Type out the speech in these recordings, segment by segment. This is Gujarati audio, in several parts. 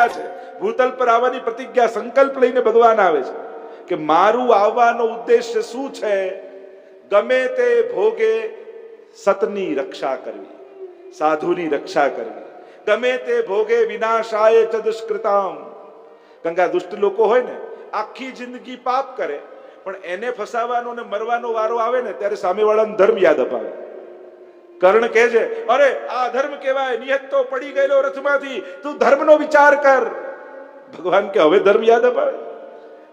પ્રતિજ્ઞા છે, ભૂતલ પર આવવાની પ્રતિજ્ઞા, સંકલ્પ લઈને ભગવાન આવે છે કે મારું આવવાનો ઉદ્દેશ્ય શું છે? ગમે તે ભોગે સતની રક્ષા કરવી, સાધુની રક્ષા કરવી, ગમે તે ભોગે વિનાશાય ચ દુષ્કૃતામ. કારણ કે આ દુષ્ટ લોકો હોય ને, આખી જિંદગી પાપ કરે, પણ એને ફસાવાનો ને મરવાનો વારો આવે ને ત્યારે સામેવાળાને ધર્મ યાદ અપાવે. કર્ણ કહે છે, અરે આ ધર્મ કહેવાય, નિયત તો પડી ગયેલો રથમાંથી, તું ધર્મનો વિચાર કર. ભગવાન કે હવે ધર્મ યાદ અપાવે?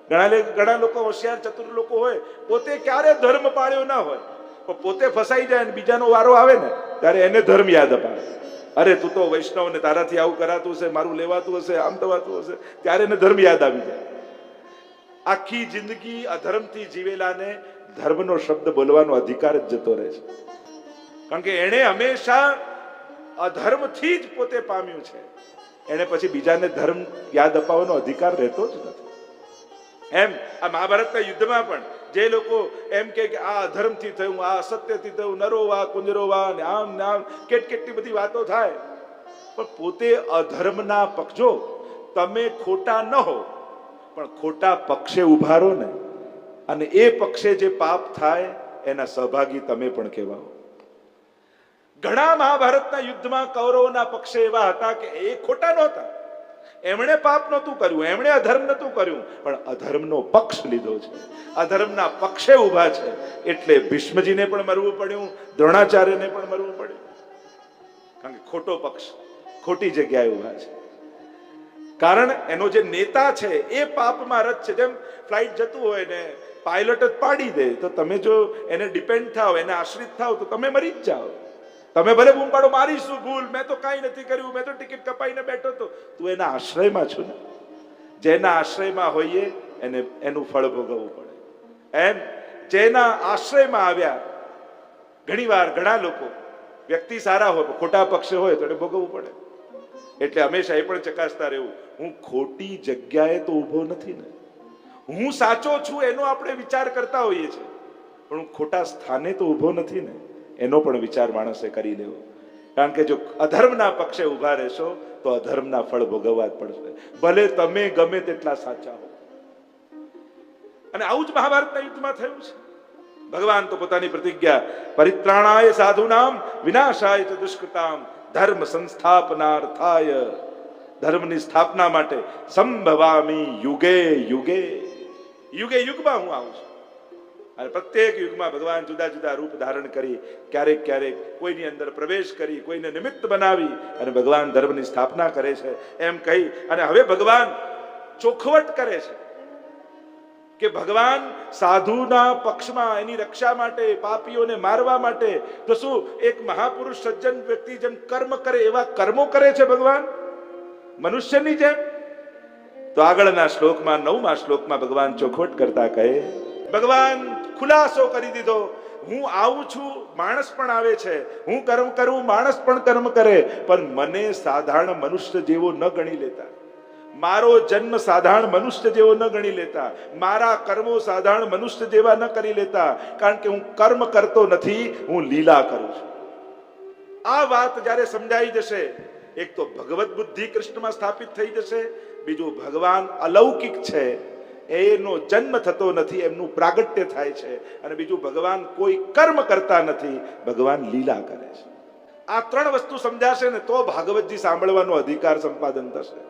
ઘણા લોકો હોશિયાર ચતુર લોકો હોય, પોતે ક્યારે ધર્મ પાળ્યો ના હોય, પણ પોતે ફસાઈ જાય ને બીજાનો વારો આવે ને ત્યારે એને ધર્મ યાદ અપાવે. અરે તું તો વૈષ્ણવ ને તારાથી આવું કરાતું હશે, મારું લેવાતું હશે, આમ થવાતું હશે, ત્યારે એને ધર્મ યાદ આવી જાય. આખી જિંદગી અધર્મથી જીવેલાને ધર્મનો શબ્દ બોલવાનો અધિકાર જ જતો રહે છે. કારણ કે એને હંમેશા અધર્મથી જ પોતે પામ્યું છે, એને પછી બીજાને ધર્મ યાદ અપાવવાનો અધિકાર રહેતો જ નથી. એમ આ મહાભારતના યુદ્ધમાં પણ જે લોકો એમ કે આ અધર્મથી થયું, આ અસત્યથી થયું, નરો વા કુંજરો વા ને આમ ને આમ કેટલી બધી વાતો થાય, પણ પોતે અધર્મના પક્ષો, તમે ખોટા ન હો પણ ખોટા પક્ષે ઉભા રહો ને, અને એ પક્ષે જે પાપ થાય એના સહભાગી તમે પણ કહેવાઓ. ઘણા મહાભારતના યુદ્ધમાં કૌરવોના પક્ષે એવા હતા કે એ ખોટા નહોતા, એમણે પાપ નહોતું કર્યું, એમણે અધર્મ નહોતું કર્યું, પણ અધર્મનો પક્ષ લીધો છે, અધર્મના પક્ષે ઉભા છે, એટલે ભીષ્મજીને પણ મરવું પડ્યું, દ્રોણાચાર્યને પણ મરવું પડ્યું. કારણ કે ખોટો પક્ષ, ખોટી જગ્યાએ ઉભા છે. કારણ એનો જે નેતા છે એ પાપમાં રત છે. જેમ ફ્લાઇટ જતું હોય ને પાયલટ જ પાડી દે, તો તમે જો એને ડિપેન્ડ થાવ, એને આશ્રિત થાવ, તો તમે મરી જ જાઓ. તમે ભલે બૂમ પાડો, મારી શું ભૂલ, મેં તો કાંઈ નથી કર્યું, મેં તો ટિકિટ કપાઈને બેઠો હતો. તું એના આશ્રયમાં છું ને, જેના આશ્રયમાં હોઈએ એને એનું ફળ ભોગવવું પડે. એમ જેના આશ્રયમાં આવ્યા, ઘણીવાર ઘણા લોકો વ્યક્તિ સારા હોય ખોટા પક્ષે હોય તો એને ભોગવવું પડે. એટલે હંમેશા એ પણ ચકાસતા રહેવું, હું ખોટી જગ્યાએ તો ઊભો નથી ને, હું સાચો છું એનો આપણે વિચાર કરતા હોઈએ છીએ, પણ હું ખોટા સ્થાને તો ઊભો નથી ને, એનો પણ વિચાર માણસે કરી લેવો. કારણ કે જો અધર્મના પક્ષે ઊભા રહેશો તો અધર્મના ફળ ભોગવવા જ પડશે, ભલે તમે ગમે તેટલા સાચા હો. અને આવું જ મહાભારતના યુદ્ધમાં થયું છે. ભગવાન તો પોતાની પ્રતિજ્ઞા, પરિત્રાણાય સાધુનામ વિનાશાય ચ દુષ્કૃતામ, ધર્મ સંસ્થાપનાર્થાય, ધર્મની સ્થાપના માટે, સંભવામી યુગે યુગે, યુગે યુગમાં હું આવું છું. અને પ્રત્યેક યુગમાં ભગવાન જુદા જુદા રૂપ ધારણ કરી, ક્યારેક ક્યારેક કોઈની અંદર પ્રવેશ કરી, કોઈને નિમિત્ત બનાવી અને ભગવાન ધર્મની સ્થાપના કરે છે. એમ કહી અને હવે ભગવાન ચોખવટ કરે છે કે ભગવાન સાધુના પક્ષમાં, એની રક્ષા માટે, પાપીઓને મારવા માટે, તો શું એક મહાપુરુષ સજ્જન વ્યક્તિ જેમ કર્મ કરે એવા કર્મો કરે છે ભગવાન મનુષ્યની જેમ. તો આગળના શ્લોકમાં, 9મા શ્લોકમાં ભગવાન ચોખવટ કરતા કહે, ભગવાન ખુલાસો કરી દીધો, હું આવું છું, માણસ પણ આવે છે, હું કર્મ કરું, માણસ પણ કર્મ કરે, પણ મને સાધારણ મનુષ્ય જેવો ન ગણી લેતા, મારો જન્મ સાધારણ મનુષ્ય જેવો ન ગણી લેતા, મારા કર્મો સાધારણ મનુષ્ય જેવા ન કરી લેતા, કારણ કે હું કર્મ કરતો નથી, હું લીલા કરું છું. આ વાત જ્યારે સમજાઈ જશે, એક તો ભગવત બુદ્ધિ કૃષ્ણમાં સ્થાપિત થઈ જશે, બીજું ભગવાન અલૌકિક છે, એનો જન્મ થતો નથી, એમનું પ્રાગટ્ય થાય છે, અને બીજું ભગવાન કોઈ કર્મ કરતા નથી, ભગવાન લીલા કરે છે. આ ત્રણ વસ્તુ સમજાશે ને તો ભાગવતજી સાંભળવાનો અધિકાર સંપાદન થશે.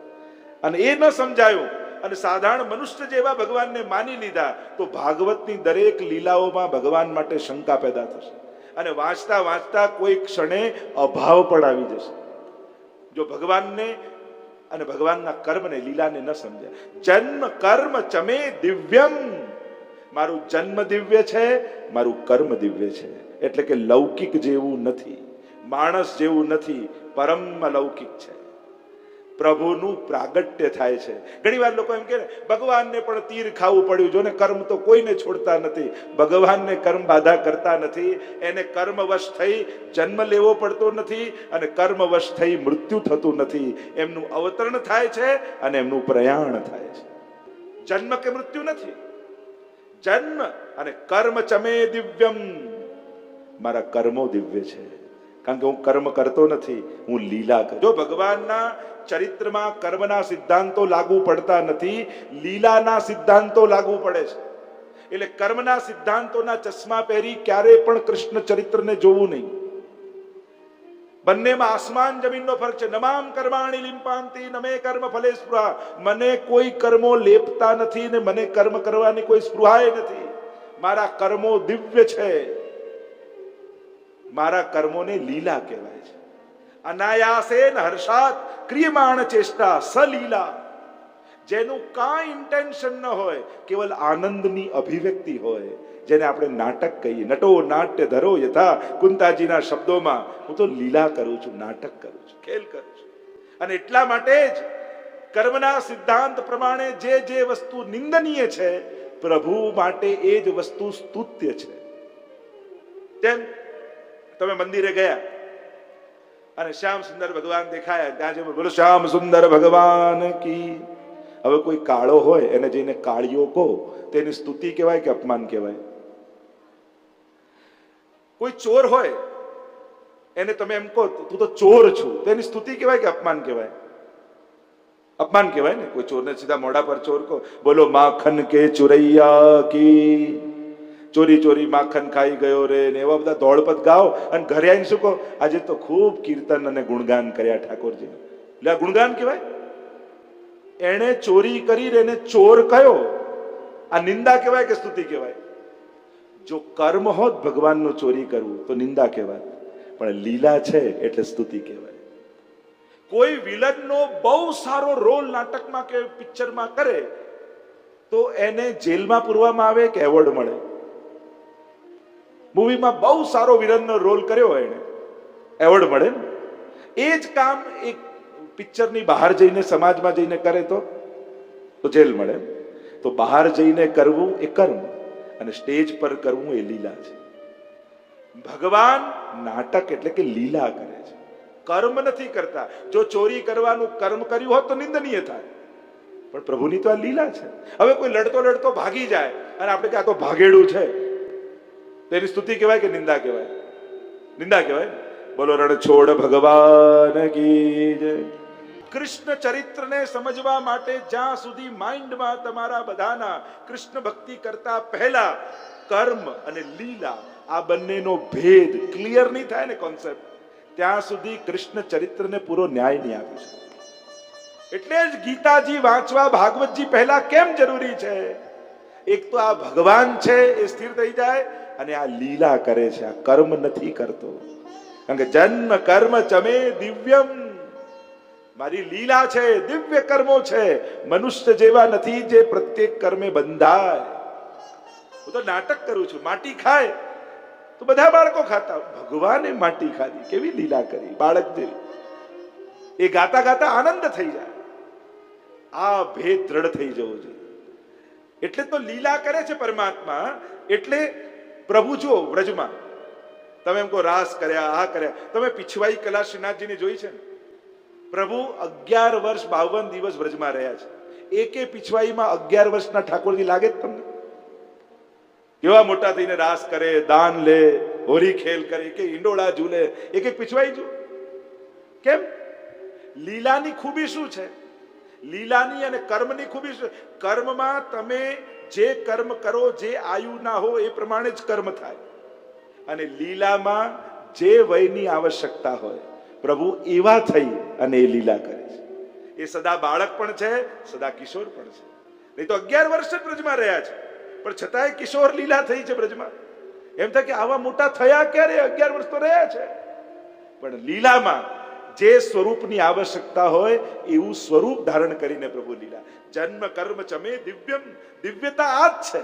અને એ ન સમજાયું અને સાધારણ મનુષ્ય જેવા ભગવાનને માની લીધા તો ભાગવતની દરેક લીલાઓમાં ભગવાન માટે શંકા પેદા થશે, અને વાંચતા વાંચતા કોઈ ક્ષણે અભાવ પણ આવી જશે. જો ભગવાનને અને ભગવાનના કર્મને, લીલાને ન સમજ્યા. જન્મ કર્મ ચમે દિવ્યમ, મારું જન્મ દિવ્ય છે, મારું કર્મ દિવ્ય છે. એટલે કે લૌકિક જેવું નથી, માણસ જેવું નથી, પરમ લૌકિક છે. પ્રભુનું પ્રાગટ્ય થાય છે. ઘણી વાર લોકો એમ કહે ભગવાનને પણ તીર ખાવું પડ્યું, જો ને કર્મ તો કોઈને છોડતા નથી, ભગવાનને કર્મ બાધા કરતા નથી, એને કર્મવશ થઈ જન્મ લેવો પડતો નથી, અને કર્મવશ થઈ મૃત્યુ થતું નથી. એમનું અવતરણ થાય છે અને એમનું પ્રયાણ થાય છે. જન્મ કે મૃત્યુ નથી. જન્મ અને કર્મ ચમે દિવ્યમ, મારા કર્મો દિવ્ય છે, કારણ કે હું કર્મ કરતો નથી, હું લીલા કરું. જો ભગવાનના ચરિત્રમાં કર્મના સિદ્ધાંતો લાગુ પડતા નથી, લીલાના સિદ્ધાંતો લાગુ પડે છે. એટલે કર્મના સિદ્ધાંતોના ચશ્મા પહેરી ક્યારે પણ કૃષ્ણ ચરિત્રને જોવું નહીં. બંનેમાં આસમાન જમીનનો ફરક છે. નમામ કર્માણી લિંપાંતિ નમે કર્મ ફલે સ્પૃહા. મને કોઈ કર્મો લેપતા નથી ને મને કર્મ કરવાની કોઈ સ્પૃહાય નથી. મારા કર્મો દિવ્ય છે, મારા કર્મોને લીલા કહેવાય છે. અનાયાસેન હર્ષાત ક્રિયમાણ ચેષ્ટા સલીલા. જેનું કાંઈ ઇન્ટેન્શન ન હોય, કેવલ આનંદની અભિવ્યક્તિ હોય, જેને આપણે નાટક કહીએ. નટો નાટ્ય ધરો યથા, કુંતાજીના શબ્દોમાં, હું તો લીલા કરું છું, નાટક કરું છું, ખેલ કરું છું. અને એટલા માટે જ કર્મના સિદ્ધાંત પ્રમાણે જે જે વસ્તુ નિંદનીય છે, પ્રભુ માટે એ જ વસ્તુ સ્તુત્ય છે. જેમ તમે મંદિરે ગયા અને શ્યામ સુંદર ભગવાન દેખાયા, ત્યાં જે બોલો શ્યામ સુંદર ભગવાન કી. હવે કોઈ કાળો હોય એને જઈને કાળિયો કહો, તેની સ્તુતિ કહેવાય કે અપમાન કહેવાય? કોઈ ચોર હોય એને તમે એમ કહો તું તો ચોર છું, તેની સ્તુતિ કહેવાય કે અપમાન કહેવાય? અપમાન કહેવાય ને. કોઈ ચોરને સીધા મોઢા પર ચોર કહો, બોલો માખન કે ચુરૈયા કી, ચોરી ચોરી માખન ખાઈ ગયો રે, ને એવા બધા દોડપદ ગાઓ અને ઘરે આવીને શું કહો, આજે તો ખૂબ કીર્તન અને ગુણગાન કર્યા ઠાકોરજી. એટલે આ ગુણગાન કહેવાય? એને ચોરી કરી એને ચોર કયો, આ નિંદા કહેવાય કે સ્તુતિ કહેવાય? જો કર્મ હોત ભગવાનનું ચોરી કરવું તો નિંદા કહેવાય, પણ લીલા છે એટલે સ્તુતિ કહેવાય. કોઈ વિલનનો બહુ સારો રોલ નાટકમાં કે પિક્ચરમાં કરે તો એને જેલમાં પૂરવામાં આવે કે એવોર્ડ મળે? મૂવીમાં બહુ સારો વિલનનો રોલ કર્યો હોય એને એવોર્ડ મળે ને. એ જ કામ એક પિક્ચરની બહાર જઈને સમાજમાં જઈને કરે તો જેલ મળે. તો બહાર જઈને કરવું એ કર્મ અને સ્ટેજ પર કરવું એ લીલા છે. ભગવાન નાટક એટલે કે લીલા કરે છે, કર્મ નથી કરતા. જો ચોરી કરવાનું કર્મ કર્યું હોત તો નિંદનીય થાય, પણ પ્રભુની તો આ લીલા છે. હવે કોઈ લડતો લડતો ભાગી જાય અને આપણે કે આ તો ભાગેડું છે, તેની સ્તુતિ કહેવાય કે નિંદા કહેવાય? નિંદા કહેવાય. બોલો રણછોડ ભગવાન કી જય. કૃષ્ણ ચરિત્રને સમજવા માટે જ્યાં સુધી માઇન્ડમાં તમારા બધાના કૃષ્ણ ભક્તિ કરતા પહેલા કર્મ અને લીલા આ બંનેનો ભેદ ક્લિયર નહીં થાય ને કોન્સેપ્ટ, ત્યાં સુધી કૃષ્ણ ચરિત્રને પૂરો ન્યાય નહીં આપી શકે. એટલે જ ગીતાજી વાંચવા ભાગવતજી પહેલા કેમ જરૂરી છે? એક તો આ ભગવાન છે એ સ્થિર થઈ જાય, અને આ લીલા કરે છે, આ કર્મ નથી કરતો. કારણ કે જન્મ કર્મ ચમે દિવ્યમ, મારી લીલા છે, દિવ્ય કર્મો છે, મનુષ્ય જેવા નથી જે પ્રત્યેક કર્મે બંધાય. હું તો નાટક કરું છું. માટી ખાય તો બધા બાળકો ખાતા, ભગવાને માટી ખાધી, કેવી લીલા કરી બાળક જેવી. એ ગાતા ગાતા આનંદ થઈ જાય. આ ભેદ દ્રઢ થઈ જવો જોઈએ. એટલે તો લીલા કરે છે પરમાત્મા. એટલે પ્રભુ જો વ્રજમાં તમે એમ કહો રાસ કર્યા, આ કર્યા, તમે પિછવાઈ કલા શ્રીનાથજીને જોઈ છે ને? પ્રભુ 11 વર્ષ 52 દિવસ વ્રજમાં રહ્યા છે. એકે પિછવાઈમાં 11 વર્ષના ઠાકોરજી લાગે જ તમને? કેવા મોટા થઈને રાસ કરે, દાન લે, હોરી ખેલ કરે, કે ઈંડોળા ઝૂલે, એક એક પિછવાઈ જો. કેમ? લીલાની ખૂબી શું છે? લીલાની અને કર્મની ખૂબી શું? કર્મમાં તમે જે કર્મ કરો, જે આયુ ના હો એ પ્રમાણે જ કર્મ થાય. અને લીલામાં જે વયની આવશ્યકતા હોય, પ્રભુ એવા થઈ અને એ લીલા કરે છે. એ સદા બાળક પણ છે, સદા કિશોર પણ છે. નહીં તો 11 વર્ષ જ બ્રજમાં રહ્યા છે, પણ છતાંય કિશોર લીલા થઈ છે બ્રજમાં. એમ થાય કે આવા મોટા થયા ક્યારે? 11 વર્ષ તો રહ્યા છે. પણ લીલામાં જે સ્વરૂપની આવશ્યકતા હોય એવું સ્વરૂપ ધારણ કરીને પ્રભુ લીલા. જન્મ કર્મ ચમે દિવ્યમ, દિવ્યતા આ જ છે.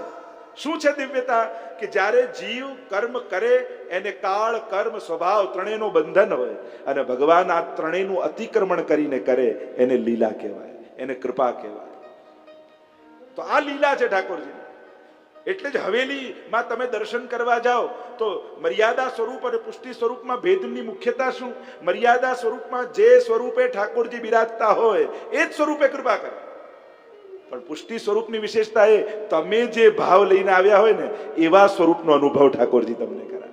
શું છે દિવ્યતા? કે જ્યારે જીવ કર્મ કરે એને કાળ કર્મ સ્વભાવ ત્રણેયનો બંધન હોય, અને ભગવાન આ ત્રણેયનું અતિક્રમણ કરીને કરે એને લીલા કહેવાય, એને કૃપા કહેવાય. તો આ લીલા છે ઠાકોરજી. એટલે જ હવેલીમાં તમે દર્શન કરવા જાઓ તો મર્યાદા સ્વરૂપ અને પુષ્ટિ સ્વરૂપમાં ભેદની મુખ્યતા શું? મર્યાદા સ્વરૂપમાં જે સ્વરૂપે ઠાકોરજી બિરાજતા હોય એ જ સ્વરૂપે કૃપા કરે. પણ પુષ્ટિ સ્વરૂપની વિશેષતા એ તમે જે ભાવ લઈને આવ્યા હોય ને એવા સ્વરૂપનો અનુભવ ઠાકોરજી તમને કરાવે.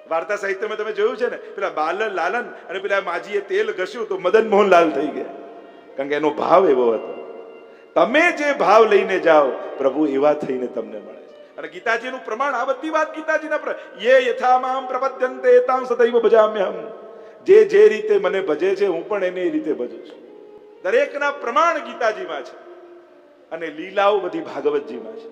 વાર્તા સાહિત્યમાં તમે જોયું છે ને, પેલા બાલન લાલન અને પેલા માજીએ તેલ ઘસ્યું તો મદન મોહનલાલ થઈ ગયા, કારણ કે એનો ભાવ એવો હતો. તમે જે ભાવ લઈને જાઓ પ્રભુ એવા થઈને તમને મળે છે. અને ગીતાજીનું પ્રમાણ, આ બધી વાત ગીતાજીના યે યથા મામ પ્રપદ્યન્તે તાં સદૈવ ભજામ્યહમ. જે રીતે મને ભજે છે હું પણ એને એ રીતે ભજું છું. દરેકના પ્રમાણ ગીતાજીમાં છે અને લીલાઓ બધી ભાગવતજીમાં છે.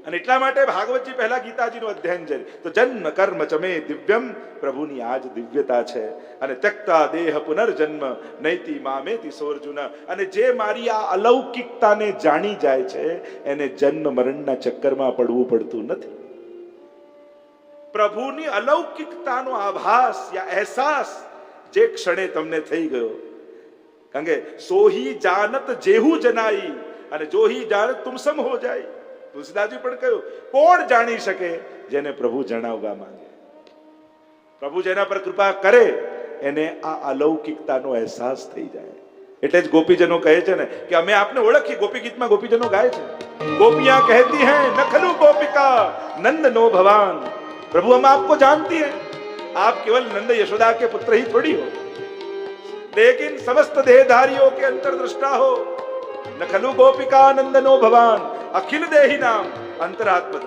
અને એટલા માટે ભાગવતજી પહેલા ગીતાજીનું અધ્યયન છે. તો જન્મ કર્મ ચમે દિવ્યમ, પ્રભુની આ જ દિવ્યતા છે. અને ત્યક્તા દેહ પુનર્જન્મ નૈતિ મામેતિ સોર્જુન. અને જે મારી આ અલૌકિકતાને જાણી જાય છે એને જન્મ મરણના ચક્કરમાં પડવું પડતું નથી. પ્રભુની અલૌકિકતાનો આભાસ યા અહેસાસ જે ક્ષણે તમને થઈ ગયો, કારણ કે સોહી જાનત જેહુ જનાઈ અને જોહી જાનત તુમ સમ હો જાય. તુલસીદાસજી પણ કહ્યું, કોણ જાણી શકે જેને પ્રભુ જણાવવા માંગે. પ્રભુ જેના પર કૃપા કરે એને આ અલૌકિકતાનો અહેસાસ થઈ જાય. એટલે જ ગોપીજનો કહે છે ને કે અમે આપને ઓળખીએ. ગોપી ગીતમાં ગોપીજનો ગાય છે, ગોપિયાं કહેતી हैं नखलु गोपिका नंद नो भवान. प्रभु हम आपको जानती हैं, आप केवल नंद यशोदा के पुत्र ही थोड़ी हो, लेकिन समस्त देहधारियों के अंतर्दृष्टा हो. नखलु गोपिका नंदनो भवान अखिल देही नाम अंतरात्म.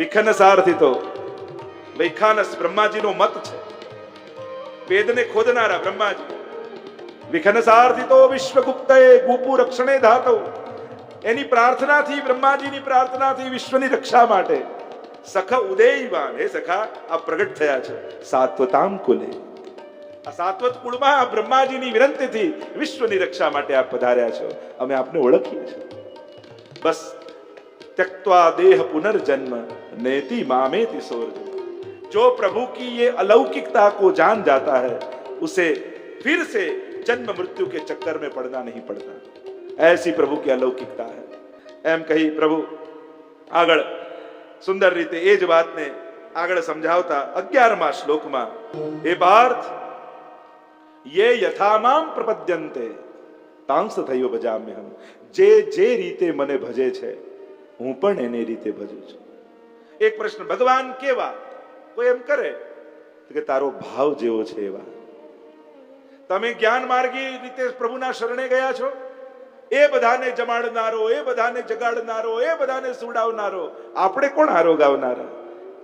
વિખન સારથિતો, વૈખાનસ બ્રહ્માજીનો મત છે, વેદને ખોદનારા બ્રહ્માજી. વિખન સારથિતો વિશ્વગુપ્તએ ગોપુ રક્ષણે ધાતો. એની પ્રાર્થનાથી, બ્રહ્માજીની પ્રાર્થનાથી વિશ્વની રક્ષા માટે સખ ઉદયવાન, હે સખા આ પ્રગટ થયા છે સાત્વતામ કુલે. આ સાત્વત કુળમાં બ્રહ્માજીની વિનંતીથી વિશ્વની રક્ષા માટે આપ પધાર્યા છો. અમે આપને ઓળખીએ છીએ. બસ त्यक्त्वा देह पुनर्जन्म नेति मामेति सोर्जुन. जो प्रभु की ये अलौकिकता को जान जाता है उसे फिर से जन्म मृत्यु के चक्कर में पड़ना नहीं पड़ता. ऐसी प्रभु की अलौकिकता है. એમ કહી પ્રભુ આગળ સુંદર રીતે એ જ વાતને આગળ સમજાવતા 11મા શ્લોકમાં, હે પાર્થ, યે યથામામ પ્રપદ્યન્તે તાંસ થયો ભજામ્યહમ. જે રીતે મને ભજે છે હું પણ એને રીતે ભજું છું. એક પ્રશ્ન, ભગવાન કેવા? કોઈ એમ કરે કે તારો ભાવ જેવો છે એવા. તમે જ્ઞાન માર્ગી રીતે પ્રભુના શરણે ગયા છો, એ બધાને જમાડનારો, એ બધાને જગાડનારો, એ બધાને સુડાવનારો, આપણે કોણ આરોગાવનારા?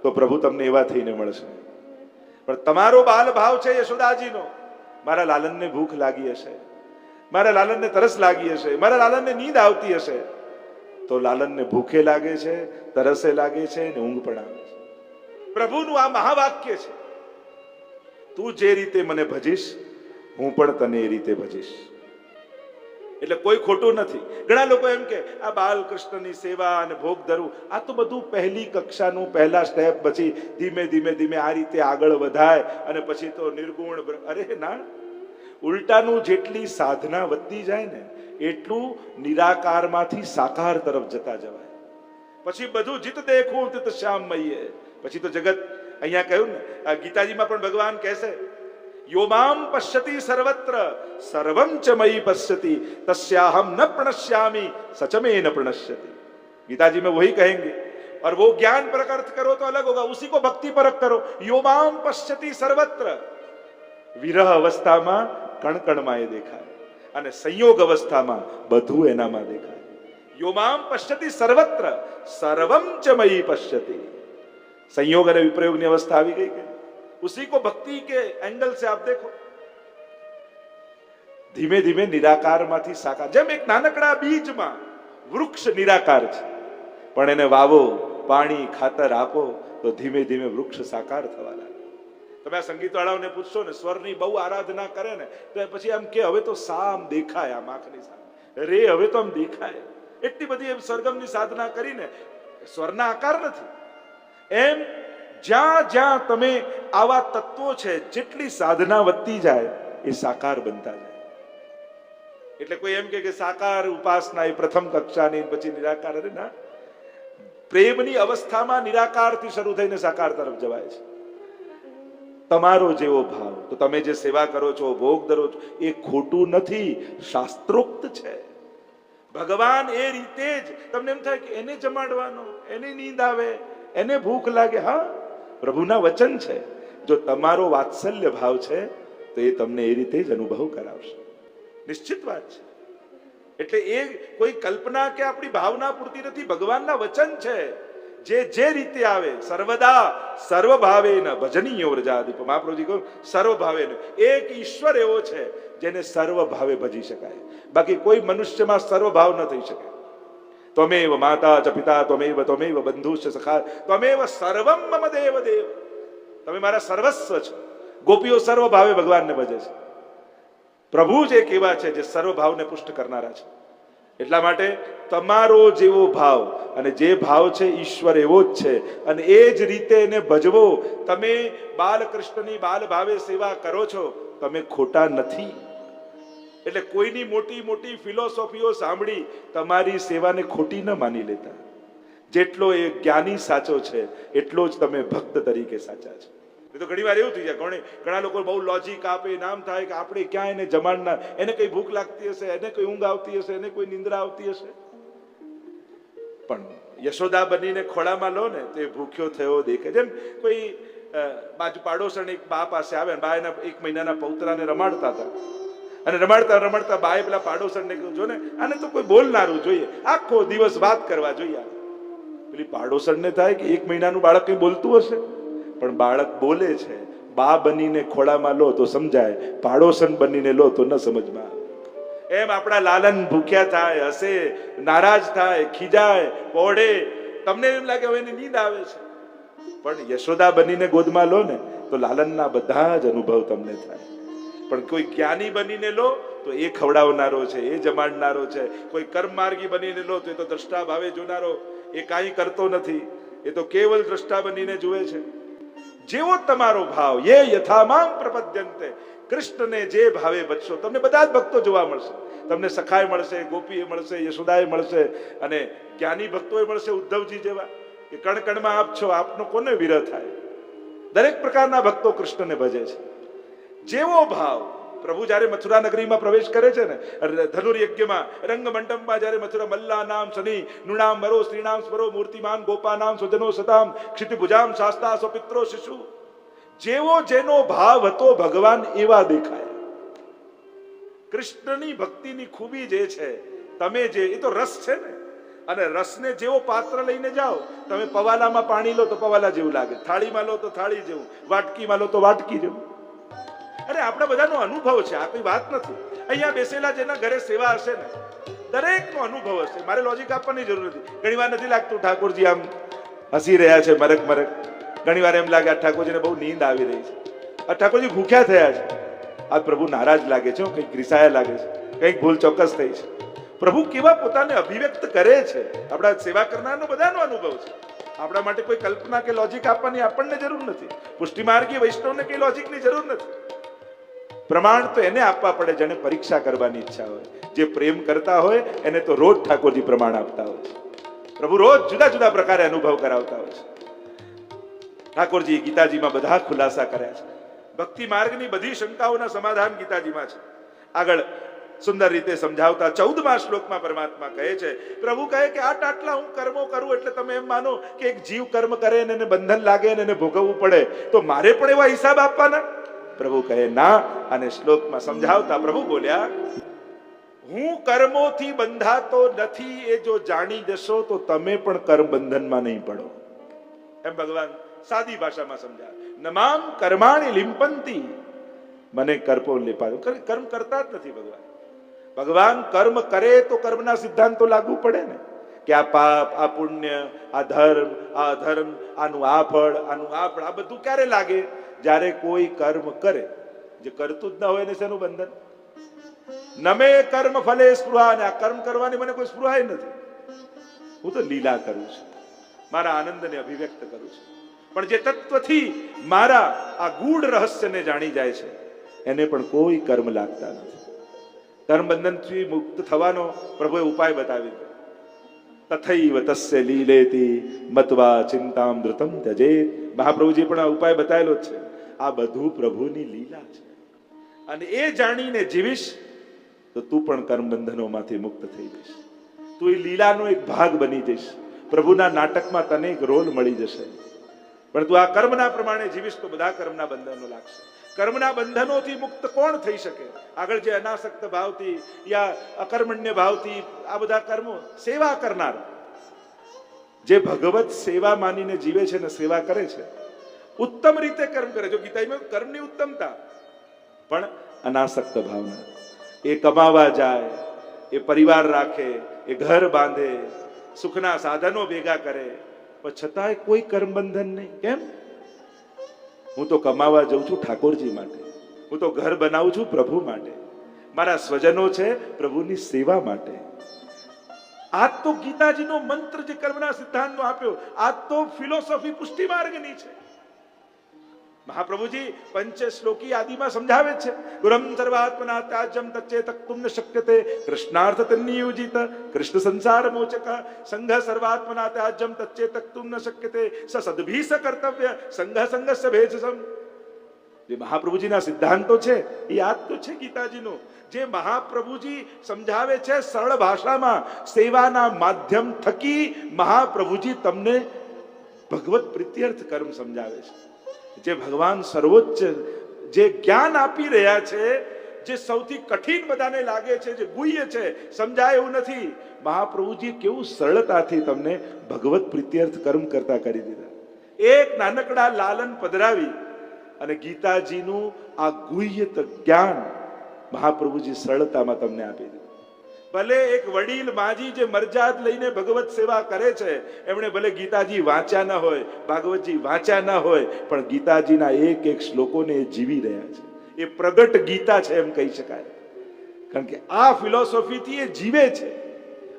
તો પ્રભુ તમને એવા થઈને મળશે. પણ તમારો બાલ ભાવ છે યશોદાજીનો, મારા લાલનને ભૂખ લાગી હશે, મારા લાલનને તરસ લાગી હશે, મારા લાલનને નીંદ આવતી હશે, તો લાલનને ભૂખે લાગે છે, તરસે લાગે છે ને ઊંઘ પણ આવે છે. પ્રભુનું આ મહાવાક્ય છે, તું જે રીતે મને ભજીશ હું પણ તને એ રીતે ભજીશ. એટલે કોઈ ખોટું નથી. ઘણા લોકો એમ કે આ બાલકૃષ્ણની સેવા અને ભોગ ધરવું આ તો બધું પહેલી કક્ષાનું પહેલા સ્ટેપ, પછી ધીમે ધીમે આ રીતે આગળ વધાય અને પછી તો નિર્ગુણ. અરે ના, ઉલટાનું જેટલી સાધના વધતી જાય ને એટલું નિરાકારમાંથી સાકાર તરફ જતા જવાય. પછી બધું જીત દેખું તિત શ્યામમયે. પછી તો જગત, અહીંયા કહ્યું ને, આ ગીતાજીમાં પણ ભગવાન કહેશે, યોમામ પશ્યતિ સર્વત્ર સર્વમ ચ મયી પશ્યતિ તસ્યાહમ ન પ્रणश्यामि सच में न प्रणश्यति. गीताजी में वही कहेंगे. और वो ज्ञान परक अर्थ करो तो अलग होगा, उसी को भक्ति परक करो. योमाम पश्यति सर्वत्र, વિરહ અવસ્થામાં કણકણમાં એ દેખાય અને સંયોગ અવસ્થામાં બધું એનામાં દેખાય. યોમામ પશ્યતિ સર્વત્ર સર્વમ ચ મયી પશ્યતિ. संयोग અને વિપ્રયોગની અવસ્થા આવી ગઈ કે उसी को भक्ति के एंगल से आप देखो. ધીમે ધીમે નિરાકારમાંથી સાકાર. જેમ એક નાનકડા બીજમાં વૃક્ષ નિરાકાર છે, પણ એને વાવો, પાણી ખાતર આપો તો ધીમે ધીમે વૃક્ષ સાકાર થવા લાગે. તમે આ સંગીતવાળાઓને પૂછશો ને, સ્વરની બહુ આરાધના કરે ને તો પછી એમ કે હવે તો સામ દેખાય, આમ આંખની સામે રે હવે તો આમ દેખાય. એટલી બધી એમ સરગમની સાધના કરીને સ્વરના આકાર નથી. એમ જ્યાં જ્યાં તમે આવા તત્વો છે, જેટલી સાધના વધતી જાય એ સાકાર બનતા જાય. એટલે કોઈ એમ કે સાકાર ઉપાસના એ પ્રથમ કક્ષાની, પછી નિરાકાર. અરે ના, પ્રેમની અવસ્થામાં નિરાકારથી શરૂ થઈને સાકાર તરફ જવાય છે. તમારો જેવો ભાવ, તો તમે જે સેવા કરો છો, ભોગ ધરો છો, એ ખોટું નથી, શાસ્ત્રોક્ત છે. ભગવાન એ રીતે જ તમને એમ થાય કે એને જમાડવાનો, એને નીંદ આવે, એને ભૂખ લાગે, હા પ્રભુના વચન છે. જો તમારો વાત્સલ્ય ભાવ છે તો એ તમને એ રીતે જ અનુભવ કરાવશે. નિશ્ચિત વાત છે. એટલે એ કોઈ કલ્પના કે આપણી ભાવના પૂરતી નથી. ભગવાનના વચન છે. જે રીતે આવે સર્વદા સર્વભાવેન ભજનીય વ્રજાદીપ. મહાપ્રભુજી કહ્યું સર્વભાવેન. એક ઈશ્વર એવો છે જેને સર્વભાવે ભજી શકાય. બાકી કોઈ મનુષ્યમાં સર્વભાવ ન થઈ શકે. ત્વમેવ માતા ચ પિતા ત્વમેવ ત્વમેવ બંધુ ચ સખા ત્વમેવ સર્વમ મમ દેવ દેવ. તમે મારા સર્વસ્વ છો. ગોપીઓ સર્વભાવે ભગવાનને ભજે છે. પ્રભુ જ એક એવા છે જે સર્વભાવને પુષ્ટ કરનારા છે. એટલા માટે તમારો જેવો ભાવ અને જે ભાવ છે ઈશ્વર એવો જ છે અને એ જ રીતે એને ભજવો. તમે બાલકૃષ્ણની બાલ ભાવે સેવા કરો છો, તમે ખોટા નથી. એટલે કોઈની મોટી મોટી ફિલોસોફીઓ સાંભળી તમારી સેવાને ખોટી ન માની લેતા. જેટલો એ જ્ઞાની સાચો છે એટલો જ તમે ભક્ત તરીકે સાચા છો. એ તો ઘણી વાર એવું થઈ જાય, ઘણા લોકો બહુ લોજિક આપે, નામ થાય કે આપણે ક્યાં એને જમાડનાર, એને કઈ ભૂખ લાગતી હશે, એને કોઈ ઊંઘ આવતી હશે, એને કોઈ નિંદ્રા આવતી હશે. પણ યશોદા બનીને ખોળામાં લો ને તો એ ભૂખ્યો થયો દેખે. જેમ કોઈ બાજુ પાડોશણ એક બા પાસે આવે, બા એના 1 મહિનાના પૌત્રાને રમાડતા હતા અને રમાડતા રમાડતા બાએ પેલા પાડોશણને કહ્યું, જો ને આને તો કોઈ બોલનારું જોઈએ, આખો દિવસ વાત કરવા જોઈએ. પેલી પાડોશણને થાય કે 1 મહિનાનું બાળક કઈ બોલતું હશે, પણ બાળક બોલે છે. બા બનીને ખોળામાં લો તો સમજાય, પાડોશણ બનીને લો તો ન સમજમાં આવે. એમ આપણા લાલન ભૂખ્યા થાય, હસે, નારાજ થાય, ખીજાય, પોડે, તમને એમ લાગે હવે એની નીંદ આવે છે, પણ યશોદા બનીને ગોદમાં લો ને તો લાલનના બધા જ અનુભવ તમને થાય. પણ કોઈ જ્ઞાની બનીને લો તો એ ખવડાવનારો છે, એ જમાડનારો છે. કોઈ કર્મ માર્ગી બનીને લો તો એ તો દ્રષ્ટા ભાવે જોનારો, એ કાંઈ કરતો નથી, એ તો કેવલ દ્રષ્ટા બનીને જુએ છે. જેવો તમારો ભાવ, યે યથામામ પ્રપદ્યન્તે, કૃષ્ણને જે ભાવે ભજશો તમને બધા જ ભક્તો જોવા મળશે. તમને સખાય મળશે, ગોપીએ મળશે, યશોદાએ મળશે અને જ્ઞાની ભક્તોએ મળશે, ઉદ્ધવજી જેવા કે કણ કણમાં આપ છો, આપનો કોને વિરહ થાય. દરેક પ્રકારના ભક્તો કૃષ્ણને ભજે છે. જેવો ભાવ પ્રભુ જયારે મથુરા નગરીમાં પ્રવેશ કરે છે ને, ધનુર્યજ્ઞમાં રંગમંડપમાં જયારે મથુરા મલ્લા નામ શનિ નૃણામ વરો શ્રીણામ સ્વરો મૂર્તિમાન ગોપાનામ સુજનો સતામ ક્ષિતિભુજામ શાસ્તા સ્વપિત્રો શિશુ. જેવો જેનો ભાવ હતો ભગવાન એવા દેખાય. કૃષ્ણની ભક્તિની ખૂબી જે છે, તમે જે, એ તો રસ છે ને, અને રસને જેવો પાત્ર લઈને જાઓ, તમે પવાલામાં પાણી લો તો પવાલા જેવું લાગે, થાળીમાં લો તો થાળી જેવું, વાટકીમાં લો તો વાટકી જેવું. અરે આપણા બધાનો અનુભવ છે, આ કોઈ વાત નથી. અહીંયા બેસેલા જેના ઘરે સેવા હશે ને, દરેકનો અનુભવ હશે. મારે લોજિક આપવાની જરૂર નથી. ઘણી વાર નથી લાગતું ઠાકોરજી આમ હસી રહ્યા છે મરક મરક. ઘણી વાર એમ લાગે આ ઠાકોરજીને બહુ નીંદ આવી રહી છે, આ ઠાકોરજી ભૂખ્યા થયા છે, આ પ્રભુ નારાજ લાગે છે, કંઈક ગ્રીસાયા લાગે છે, કંઈક ભૂલ ચોક્કસ થઈ છે. પ્રભુ કેવા પોતાને અભિવ્યક્ત કરે છે, આપણા સેવા કરનારનો બધાનો અનુભવ છે. આપણા માટે કોઈ કલ્પના કે લોજિક આપવાની આપણને જરૂર નથી. પુષ્ટિ માર્ગી વૈષ્ણવને કઈ લોજિકની જરૂર નથી. પ્રમાણ તો એને આપવા પડે જેને પરીક્ષા કરવાની ઈચ્છા હોય. જે પ્રેમ કરતા હોય એને તો રોજ ઠાકોરજી પ્રમાણ આપતા હોય છે. પ્રભુ રોજ જુદા જુદા પ્રકારે અનુભવ કરાવતા હોય છે. ઠાકોરજી ગીતાજીમાં બધા ખુલાસા કર્યા છે. ભક્તિ માર્ગની બધી શંકાઓના સમાધાન ગીતાજીમાં છે. આગળ સુંદર રીતે સમજાવતા 14મા શ્લોકમાં પરમાત્મા કહે છે, પ્રભુ કહે કે આટલા હું કર્મો કરું એટલે તમે એમ માનો કે એક જીવ કર્મ કરે ને એને બંધન લાગે ને એને ભોગવવું પડે તો મારે પણ એવા હિસાબ આપવાના? પ્રભુ કહે ના. અને શ્લોકમાં સમજાવતા પ્રભુ બોલ્યા, હું કર્મોથી બંધાતો નથી એ જો જાણી જશો તો તમે પણ કર્મ બંધનમાં નહીં પડો. એમ ભગવાન સાદી ભાષામાં સમજાવે. નમામ કર્માણી લિંપંતી, મને કર્પો લેપાયો. કર્મ કરતા જ નથી ભગવાન. ભગવાન કર્મ કરે તો કર્મના સિદ્ધાંતો લાગુ પડે ને, કે આ પાપ, આ પુણ્ય, આ ધર્મ, આ અધર્મ, આનું આ ફળ, આનું આ ફળ, આ બધું ક્યારે લાગે? જ્યારે કોઈ કર્મ કરે. જે કરતું જ ના હોય ને શેનું બંધન? નમે કર્મ ફલે સ્પૃહા, ને આ કર્મ કરવાની મને કોઈ સ્પૃહા નથી. હું તો લીલા કરું છું, મારા આનંદને અભિવ્યક્ત કરું છું. પણ જે તત્વથી મારા આ ગૂઢ રહસ્યને જાણી જાય છે એને પણ કોઈ કર્મ લાગતા નથી. કર્મ બંધનથી મુક્ત થવાનો પ્રભુએ ઉપાય બતાવી દીધો. તથૈવ તસ્ય લીલેતિ મત્વા ચિંતામ ધૃતમ ત્યજેત. મહાપ્રભુજી પણ આ ઉપાય બતાવેલો જ છે. આ બધું પ્રભુની લીલા છે, અને એ જાણીને જીવીશ તો તું પણ કર્મ બંધનોમાંથી મુક્ત થઈ જઈશ. તું એ લીલાનો એક ભાગ બની જઈશ. પ્રભુના નાટકમાં તને એક રોલ મળી જશે. પણ તું આ કર્મના પ્રમાણે જીવીશ તો બધા કર્મના બંધનો લાગશે. કર્મના બંધનોથી મુક્ત કોણ થઈ શકે? આગળ જે અનાસક્ત ભાવથી યા અકર્મણ્ય ભાવથી આ બધા કર્મો સેવા કરનાર, જે ભગવત સેવા માનીને જીવે છે ને સેવા કરે છે, ઉત્તમ રીતે કર્મ કરે. જો ગીતામાં કર્મની ઉત્તમતા, પણ અનાસક્ત ભાવના, એ કમાવા જાય, એ પરિવાર રાખે, એ ઘર બાંધે, સુખના સાધનો ભેગા કરે, પણ છતાંય કોઈ કર્મ બંધન નહીં. કેમ? હું તો કમાવા જઉં છું ઠાકોરજી માટે, હું તો ઘર બનાવું છું પ્રભુ માટે, મારા સ્વજનો છે પ્રભુની સેવા માટે. આ તો ગીતાજીનો મંત્ર જે કર્મના સિદ્ધાંતનો આપ્યો, આ તો ફિલોસોફી પુષ્ટિ માર્ગની છે. મહાપ્રભુજી પંચ શ્લોકી આદિમાં સમજાવે છે, ગુરમ સર્વાત્મના ત્યાજ્યમ તચ્ચેતક્તુમ ન શક્યતે કૃષ્ણાર્થ તન્નિયોજિત કૃષ્ણ સંસાર મોચક સંઘ સર્વાત્મના ત્યાજ્યમ તચ્ચેતક્તુમ ન શક્યતે સ સદભી સ કર્તવ્ય સંઘ સંઘસ્ય ભેજસમ. જે મહાપ્રભુજીના સિદ્ધાંતો છે એ આ તો છે ગીતાજીનો, જે મહાપ્રભુજી સમજાવે છે સરળ ભાષામાં. સેવાના માધ્યમ થકી મહાપ્રભુજી તમને ભગવત પ્રીત્યર્થ કર્મ સમજાવે છે. જે ભગવાન સર્વોચ્ચ જે જ્ઞાન આપી રહ્યા છે, જે સૌથી કઠિન બધાને લાગે છે, જે ગુહ્ય છે, સમજાય એવું નથી, મહાપ્રભુજી કેવું સરળતાથી તમને ભગવત પ્રીત્યર્થ કર્મ કરતા કરી દીધા. એક નાનકડા લાલન પધરાવી અને ગીતાજીનું આ ગુહ્ય જ્ઞાન મહાપ્રભુજી સરળતામાં તમને આપી દીધું. ભલે એક વડીલ માજી જે મરજાદ લઈને ભગવત સેવા કરે છે, એમણે ભલે ગીતાજી વાંચ્યા ન હોય, ભાગવતજી વાંચ્યા ન હોય, પણ ગીતાજીના એક એક શ્લોકોને એ જીવી રહ્યા છે. એ પ્રગટ ગીતા છે એમ કહી શકાય, કારણ કે આ ફિલોસોફીથી એ જીવે છે.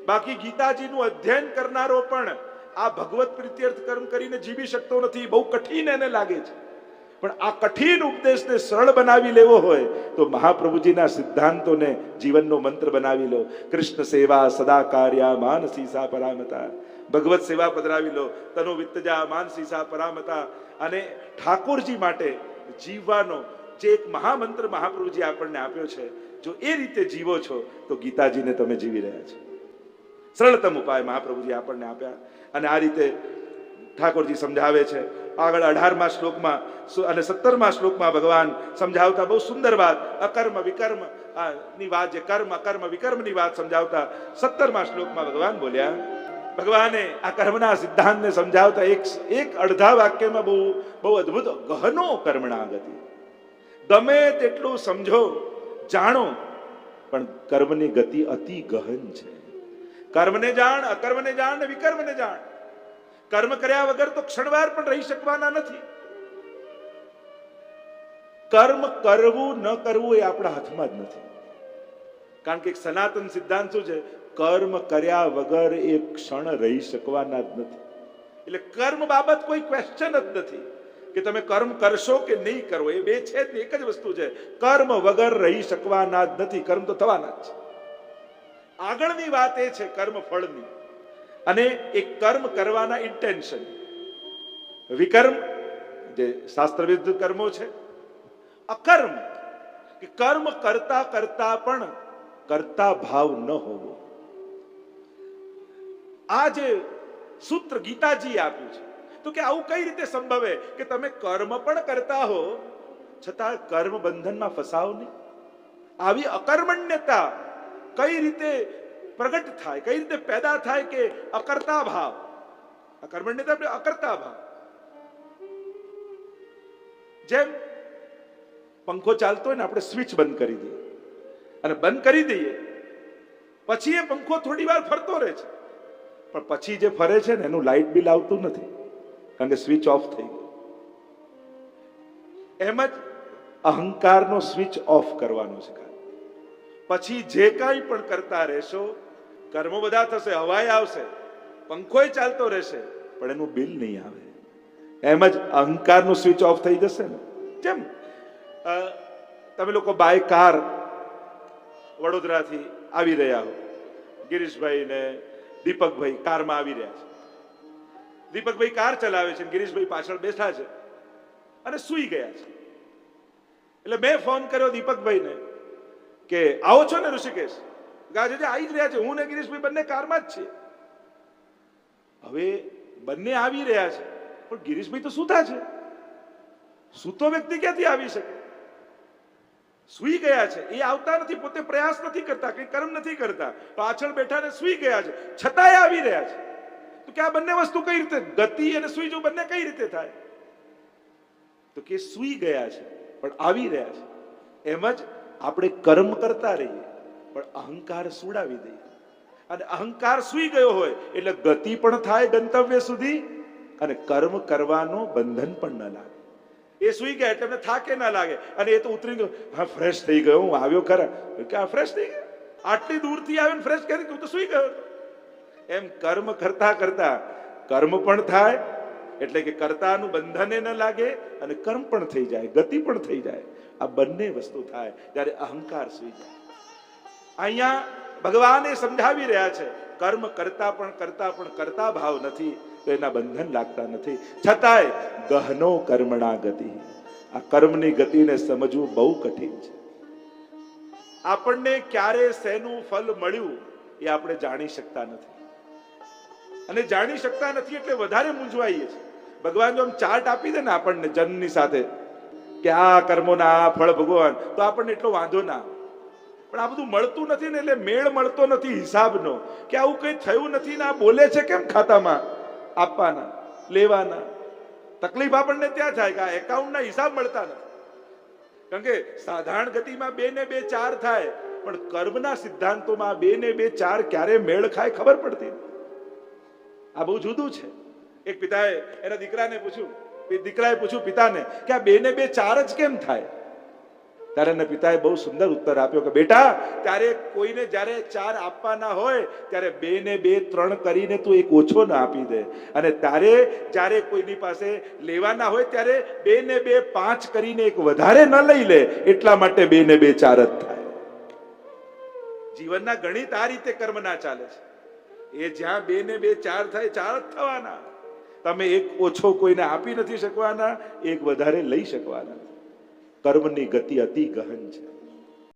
બાકી ગીતાજીનું અધ્યયન કરનારો પણ આ ભગવત પ્રીત્યર્થ કર્મ કરીને જીવી શકતો નથી, બહુ કઠિન એને લાગે છે. પણ આ કઠિન ઉપદેશને સરળ બનાવી લેવો હોય તો મહાપ્રભુજીના સિદ્ધાંતોને જીવનનો મંત્ર બનાવી લો. કૃષ્ણ સેવા સદા કાર્યા માનસી સા પરામતા, ભગવત સેવા પધરાવી લો. તનો વિત્તજા માનસી સા પરામતા. અને ઠાકોરજી માટે જીવવાનો જે એક મહામંત્ર મહાપ્રભુજી આપણને આપ્યો છે, જો એ રીતે જીવો છો તો ગીતાજીને તમે જીવી રહ્યા છો. સરળતમ ઉપાય મહાપ્રભુજી આપણને આપ્યા અને આ રીતે ઠાકોરજી સમજાવે છે. આગળ 18મા શ્લોકમાં અને 17મા શ્લોકમાં ભગવાન સમજાવતા બહુ સુંદર વાત, અકર્મ વિકર્મ ની વાત, જે કર્મ અકર્મ વિકર્મની વાત સમજાવતા 17મા શ્લોકમાં ભગવાન બોલ્યા. ભગવાને આ કર્મના સિદ્ધાંતને સમજાવતા એક અડધા વાક્યમાં બહુ અદ્ભુત, ગહનો કર્મણા ગતિ. ગમે તેટલું સમજો જાણો, પણ કર્મની ગતિ અતિ ગહન છે. કર્મને જાણ, અકર્મને જાણ, વિકર્મને જાણ. કર્મ કર્યા વગર તો ક્ષણવાર પણ રહી શકવાના નથી. કર્મ કરવું ન કરવું એ આપણા હાથમાં જ નથી. કારણ કે એક સનાતન સિદ્ધાંત શું છે? કર્મ કર્યા વગર એક ક્ષણ રહી શકવાના જ નથી. એટલે કર્મ બાબત કોઈ ક્વેશ્ચન જ નથી કે તમે કર્મ કરશો કે નહીં કરો. એ બે છે જ, એક જ વસ્તુ છે, કર્મ વગર રહી શકવાના જ નથી. કર્મ તો થવાના જ છે. આગળની વાત એ છે કર્મ ફળની, અને એક કર્મ કરવાના ઇન્ટેન્શન. વિકર્મ જે શાસ્ત્ર વિરુદ્ધ કર્મો છે. અકર્મ કે કર્મ કરતા કરતા પણ કરતા ભાવ ન હોવો. આ જે સૂત્ર ગીતાજી આપ્યું છે, તો કે આવું કઈ રીતે સંભવે કે તમે કર્મ પણ કરતા હો છતાં કર્મ બંધનમાં ફસાવો નહીં? આવી અકર્મણ્યતા કઈ રીતે પ્રગટ થાય, કઈ રીતે પેદા થાય કે અકર્તા ભાવ? અકર્મણ્યતા એટલે અકર્તા ભાવ. જેમ પંખો ચાલતો હોય ને, આપણે સ્વિચ બંધ કરી દઈએ અને બંધ કરી દઈએ પછી એ પંખો થોડી વાર ફરતો રહે છે, પણ પછી જે ફરે છે ને એનું લાઇટ બિલ આવતું નથી, કારણ કે સ્વિચ ઓફ થઈ ગયું. એમ જ અહંકારનો સ્વિચ ઓફ કરવાનો છે. પછી જે કાંઈ પણ કરતા રહેશો, કર્મો બધા થશે, હવાય આવશે, પંખોય ચાલતો રહેશે, પણ એનું બિલ નહીં આવે. એમ જ અહંકારનું સ્વિચ ઓફ થઈ જશે ને. જેમ તમે લોકો બાય કાર વડોદરાથી આવી રહ્યા હો, ગિરીશભાઈ ને દીપકભાઈ કારમાં આવી રહ્યા છે. દીપકભાઈ કાર ચલાવે છે, ગિરીશભાઈ પાછળ બેઠા છે અને સૂઈ ગયા છે. એટલે મેં ફોન કર્યો દીપકભાઈને કે આવો છો ને ઋષિકેશ? ગાજે આવી જ રહ્યા છે, હું ને ગિરીશભાઈ બંને કારમાં જ છીએ. હવે બંને આવી રહ્યા છે પણ ગિરીશભાઈ તો સૂતા છે. સૂતો વ્યક્તિ ક્યાંથી આવી શકે? સૂઈ ગયા છે, એ આવતા નથી, પોતે પ્રયાસ નથી કરતા, કઈ કર્મ નથી કરતા, પાછળ બેઠા ને સૂઈ ગયા છે, છતાંય આવી રહ્યા છે. તો કે આ બંને વસ્તુ કઈ રીતે, ગતિ અને સૂઈ જો બંને કઈ રીતે થાય? તો કે સૂઈ ગયા છે પણ આવી રહ્યા છે. એમ જ આપણે કર્મ કરતા રહીએ પણ અહંકાર સુડાવી દઈએ, અને અહંકાર સૂઈ ગયો હોય એટલે ગતિ પણ થાય ગંતવ્ય સુધી, અને કર્મ કરવાનો બંધન પણ ન લાગે. એ સૂઈ ગયા એટલે એમને થાકે ના લાગે, અને એ તો ઉતરી ગયો, હા ફ્રેશ થઈ ગયો, હું આવ્યો ખરા, કે આ ફ્રેશ થઈ ગયો, આટલી દૂરથી આવીને ફ્રેશ કરી, હું તો સૂઈ ગયો. એમ કર્મ કરતા કરતા કર્મ પણ થાય, એટલે કે કર્તાનું બંધને ન લાગે, અને કર્મ પણ થઈ જાય, ગતિ પણ થઈ જાય. આ બંને વસ્તુ થાય જ્યારે અહંકાર સૂઈ જાય. અહીંયા ભગવાને સમજાવી રહ્યા છે, કર્મ કરતા પણ કરતા ભાવ નથી તો એના બંધન લાગતા નથી. છતાંય ગહનો કર્મણા ગતિ, આ કર્મની ગતિને સમજવું બહુ કઠિન છે. આપણને ક્યારે શેનું ફલ મળ્યું એ આપણે જાણી શકતા નથી, અને જાણી શકતા નથી એટલે વધારે મૂંઝવાઈએ છીએ. ભગવાન જો આમ ચાર્ટ આપી દે ને આપણને જન્મની સાથે કે આ કર્મોના આ ફળ ભગવાન, તો આપણને એટલો વાંધો ના આવે. પણ આ બધું મળતું નથી ને, એટલે મેળ મળતો નથી હિસાબનો, કે આવું કઈ થયું નથી ને આ બોલે છે કેમ ખાતામાં આપવાના લેવાના. તકલીફ આપણને ત્યાં થાય કે આ એકાઉન્ટના હિસાબ મળતા નથી. કારણ કે સાધારણ ગતિમાં 2 ને 2 4 થાય, પણ કર્મના સિદ્ધાંતોમાં 2 ને 2 4 ક્યારે મેળ ખાય ખબર પડતી નથી. આ બહુ જુદું છે. એક પિતાએ એના દીકરાએ પૂછ્યું પિતાને કે આ 2 ને 2 4 જ કેમ થાય? ત્યારે એના પિતાએ બહુ સુંદર ઉત્તર આપ્યો કે બેટા, ત્યારે કોઈને જ્યારે 4 આપવાના હોય ત્યારે 2 ને 2 3 કરીને તું એક ઓછો ના આપી દે, અને ત્યારે જ્યારે કોઈની પાસે લેવાના હોય ત્યારે 2 ને 2 5 કરીને એક વધારે ન લઈ લે, એટલા માટે 2 ને 2 4 જ થાય. જીવનના ગણિત આ રીતે કર્મના ચાલે છે. એ જ્યાં 2 ને 2 4 થાય, 4 જ થવાના. તમે એક ઓછો કોઈને આપી નથી શકવાના, એક વધારે લઈ શકવાના. કર્મની ગતિ અતિ ગહન છે.